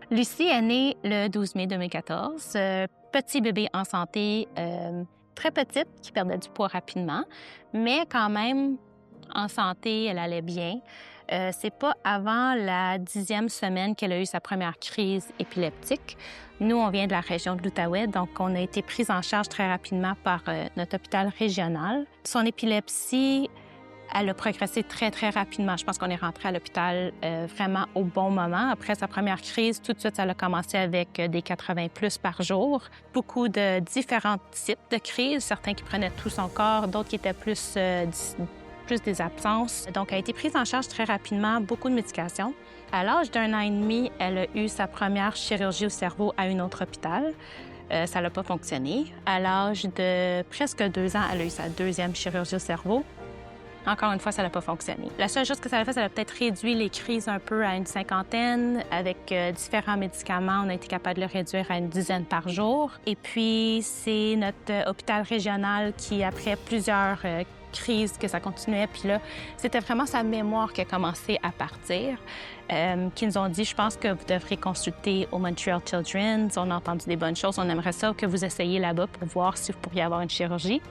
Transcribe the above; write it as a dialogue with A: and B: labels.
A: Lucie est née le 12 mai 2014. Petit bébé en santé, très petite, qui perdait du poids rapidement, mais quand même en santé, elle allait bien. C'est pas avant la 10e semaine qu'elle a eu sa première crise épileptique. Nous, on vient de la région de l'Outaouais, donc on a été pris en charge très rapidement par notre hôpital régional. Son épilepsie, elle a progressé très, très rapidement. Je pense qu'on est rentré à l'hôpital vraiment au bon moment. Après sa première crise, tout de suite, elle a commencé avec des 80 plus par jour. Beaucoup de différents types de crises, certains qui prenaient tout son corps, d'autres qui étaient plus des absences. Donc, elle a été prise en charge très rapidement, beaucoup de médication. À l'âge d'1 an et demi, elle a eu sa première chirurgie au cerveau à un autre hôpital. Ça n'a pas fonctionné. À l'âge de presque 2 ans, elle a eu sa deuxième chirurgie au cerveau. Encore une fois, ça n'a pas fonctionné. La seule chose que ça a fait, ça a peut-être réduit les crises un peu à une 50aine. Avec différents médicaments, on a été capable de le réduire à une 10aine par jour. Et puis, c'est notre hôpital régional qui, après plusieurs crises, que ça continuait, puis là, c'était vraiment sa mémoire qui a commencé à partir, qui nous ont dit, je pense que vous devrez consulter au Montreal Children's. On a entendu des bonnes choses. On aimerait ça que vous essayiez là-bas pour voir si vous pourriez avoir une chirurgie.